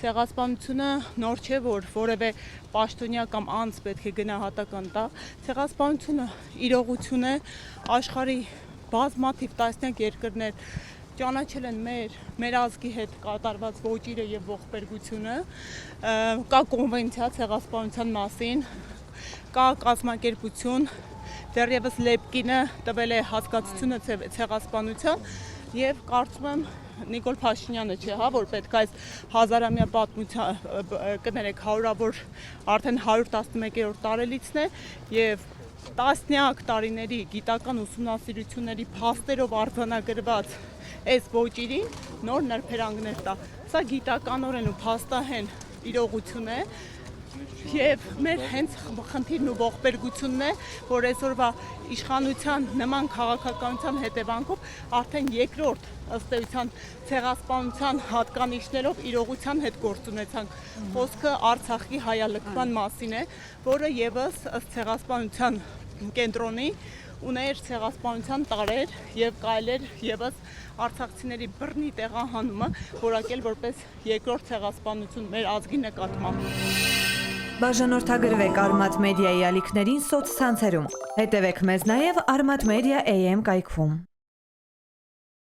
Ցեղասպանությունը նոր չէ, որ որևէ պաշտոնյա կամ անձ պետք է գնահատական տա։ Ցեղասպանությունը իրողություն է, աշխարհի բազմաթիվ տասնյակ երկրներ ճանաչել են մեր ազգի հետ կատարված ոճիրը եւ ողբերգությունը, կա կոնվենցիա ցեղասպանության մասին, կա կազմակերպություն, դեռևս Լեպկինը տվել է հասկացությունը ցեղասպանության եւ կարծում եմ Նիկոլ Փաշինյանը չէ, որ պետք է այս հազարամյա պատմության կներեք հարյուրավոր արդեն 111-րդ տարելիցն է եւ տասնյակ տարիների գիտական ուսումնասիրությունների փաստերով արձանագրված այս ոճիրին նոր նրբերանգներ տա։ Սա գիտականորեն ու փաստահեն իրողություն է եւ մեր հենց խնդիրն ու ողբերգությունն է, որ այսօրվա իշխանության նման քաղաքականության հետևանքով արդեն երկրորդ ըստ էության ցեղասպանության հատկանիշներով իրողության հետ գործ ունեցանք։ Խոսքը Արցախի հայալքման մասին է, որը եւս ըստ ցեղասպանության կենտրոնի ուներ ցեղասպանության տարեր եւ կարելի եւս արցախցիների բռնի տեղահանումը որակել որպես երկրորդ ցեղասպանություն մեր ազգի նկատմամբ։ Բաժանորդագրվեք Արմաթ մեդիայի ալիքներին սոցցանցերում։ Հետևեք մեզ նաև Արմաթ մեդիա AM կայքում։